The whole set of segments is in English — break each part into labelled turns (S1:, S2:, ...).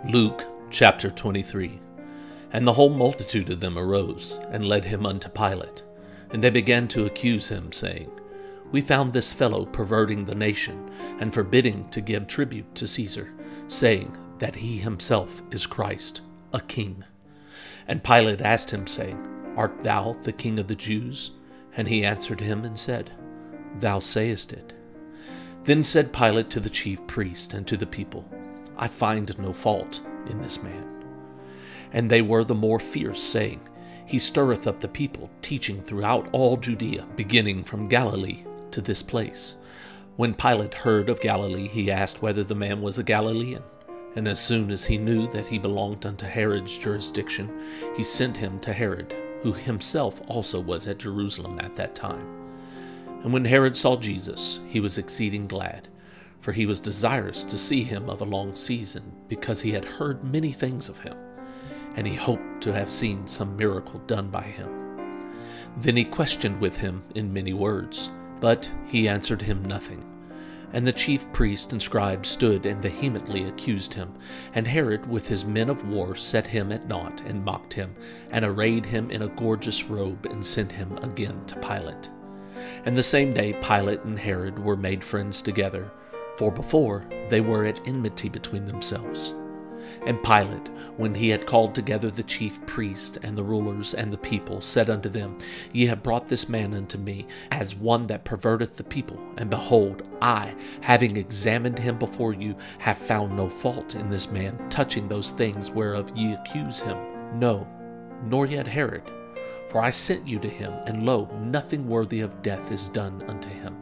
S1: Luke chapter 23. And the whole multitude of them arose, and led him unto Pilate. And they began to accuse him, saying, We found this fellow perverting the nation, and forbidding to give tribute to Caesar, saying that he himself is Christ, a king. And Pilate asked him, saying, Art thou the king of the Jews? And he answered him and said, Thou sayest it. Then said Pilate to the chief priest and to the people, I find no fault in this man. And they were the more fierce, saying, He stirreth up the people, teaching throughout all Judea, beginning from Galilee to this place. When Pilate heard of Galilee, he asked whether the man was a Galilean. And as soon as he knew that he belonged unto Herod's jurisdiction, he sent him to Herod, who himself also was at Jerusalem at that time. And when Herod saw Jesus, he was exceeding glad, for he was desirous to see him of a long season, because he had heard many things of him, and he hoped to have seen some miracle done by him. Then he questioned with him in many words, but he answered him nothing. And the chief priests and scribes stood and vehemently accused him. And Herod with his men of war set him at naught, and mocked him, and arrayed him in a gorgeous robe, and sent him again to Pilate. And the same day Pilate and Herod were made friends together, for before they were at enmity between themselves. And Pilate, when he had called together the chief priests and the rulers and the people, said unto them, Ye have brought this man unto me, as one that perverteth the people. And behold, I, having examined him before you, have found no fault in this man touching those things whereof ye accuse him. No, nor yet Herod. For I sent you to him, and lo, nothing worthy of death is done unto him.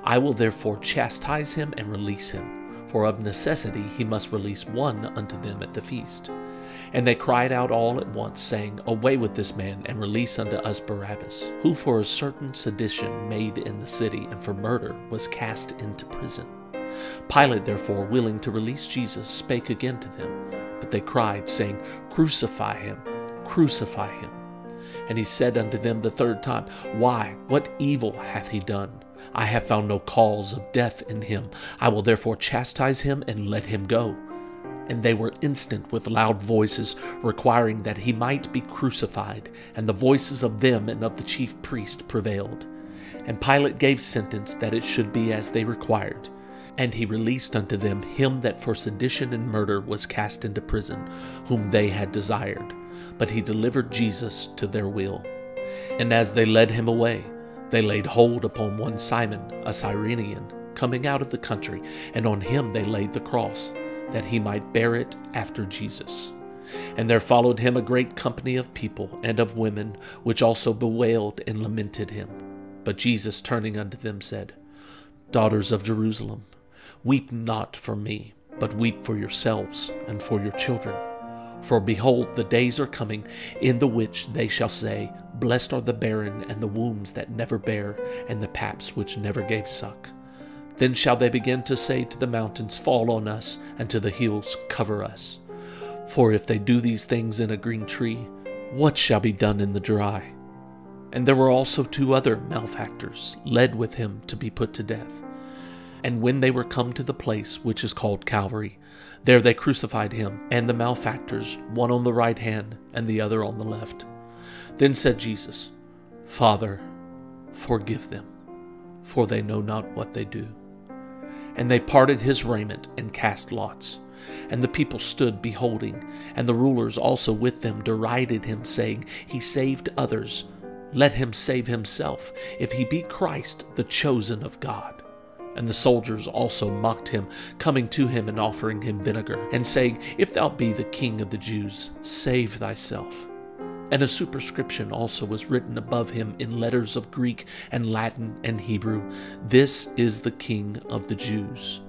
S1: I will therefore chastise him and release him, for of necessity he must release one unto them at the feast. And they cried out all at once, saying, Away with this man, and release unto us Barabbas, who for a certain sedition made in the city, and for murder was cast into prison. Pilate therefore, willing to release Jesus, spake again to them. But they cried, saying, Crucify him, crucify him. And he said unto them the third time, Why, what evil hath he done? I have found no cause of death in him. I will therefore chastise him and let him go. And they were instant with loud voices, requiring that he might be crucified. And the voices of them and of the chief priest prevailed. And Pilate gave sentence that it should be as they required. And he released unto them him that for sedition and murder was cast into prison, whom they had desired. But he delivered Jesus to their will. And as they led him away, they laid hold upon one Simon, a Cyrenian, coming out of the country, and on him they laid the cross, that he might bear it after Jesus. And there followed him a great company of people and of women, which also bewailed and lamented him. But Jesus, turning unto them, said, Daughters of Jerusalem, weep not for me, but weep for yourselves and for your children. For behold, the days are coming, in the which they shall say, Blessed are the barren, and the wombs that never bare, and the paps which never gave suck. Then shall they begin to say to the mountains, Fall on us, and to the hills, Cover us. For if they do these things in a green tree, what shall be done in the dry? And there were also 2 other malefactors, led with him to be put to death. And when they were come to the place which is called Calvary, there they crucified him and the malefactors, one on the right hand and the other on the left. Then said Jesus, Father, forgive them, for they know not what they do. And they parted his raiment and cast lots. And the people stood beholding, and the rulers also with them derided him, saying, He saved others. Let him save himself, if he be Christ, the chosen of God. And the soldiers also mocked him, coming to him and offering him vinegar, and saying, If thou be the king of the Jews, save thyself. And a superscription also was written above him in letters of Greek and Latin and Hebrew, This is the King of the Jews.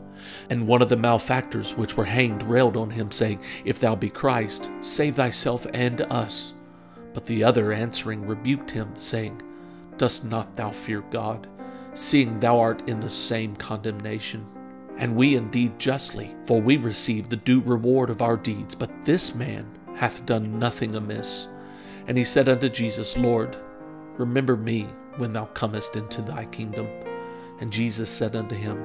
S1: And one of the malefactors which were hanged railed on him, saying, If thou be Christ, save thyself and us. But the other answering rebuked him, saying, Dost not thou fear God, seeing thou art in the same condemnation? And we indeed justly, for we receive the due reward of our deeds, but this man hath done nothing amiss. And he said unto Jesus, Lord, remember me when thou comest into thy kingdom. And Jesus said unto him,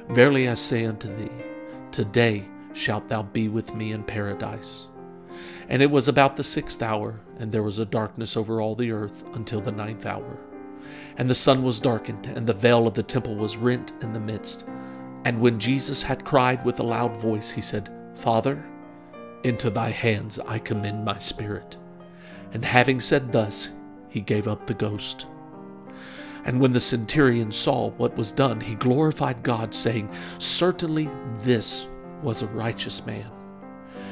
S1: Verily I say unto thee, today shalt thou be with me in paradise. And it was about the 6th hour, and there was a darkness over all the earth until the 9th hour. And the sun was darkened, and the veil of the temple was rent in the midst. And when Jesus had cried with a loud voice, he said, Father, into thy hands I commend my spirit. And having said thus, he gave up the ghost. And when the centurion saw what was done, he glorified God, saying, Certainly this was a righteous man.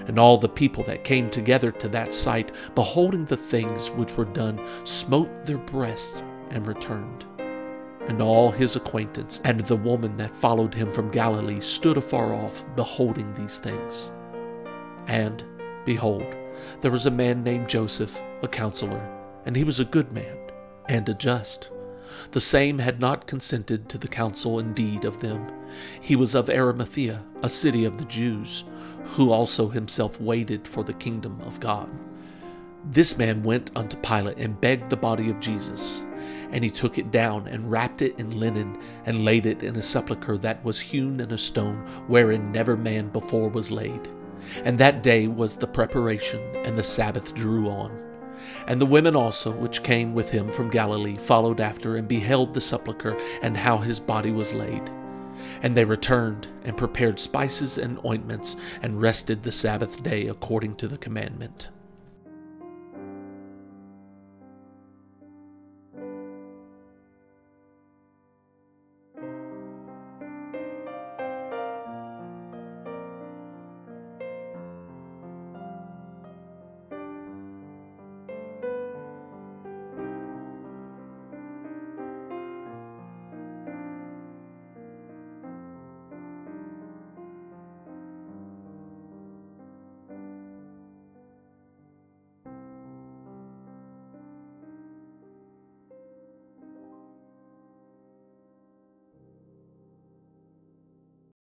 S1: And all the people that came together to that sight, beholding the things which were done, smote their breasts and returned. And all his acquaintance and the woman that followed him from Galilee stood afar off, beholding these things. And, behold, there was a man named Joseph, a counselor, and he was a good man and a just. The same had not consented to the counsel and deed of them. He was of Arimathea, a city of the Jews, who also himself waited for the kingdom of God. This man went unto Pilate and begged the body of Jesus. And he took it down and wrapped it in linen and laid it in a sepulchre that was hewn in a stone, wherein never man before was laid. And that day was the preparation, and the Sabbath drew on. And the women also, which came with him from Galilee, followed after, and beheld the sepulchre, and how his body was laid. And they returned, and prepared spices and ointments, and rested the Sabbath day according to the commandment.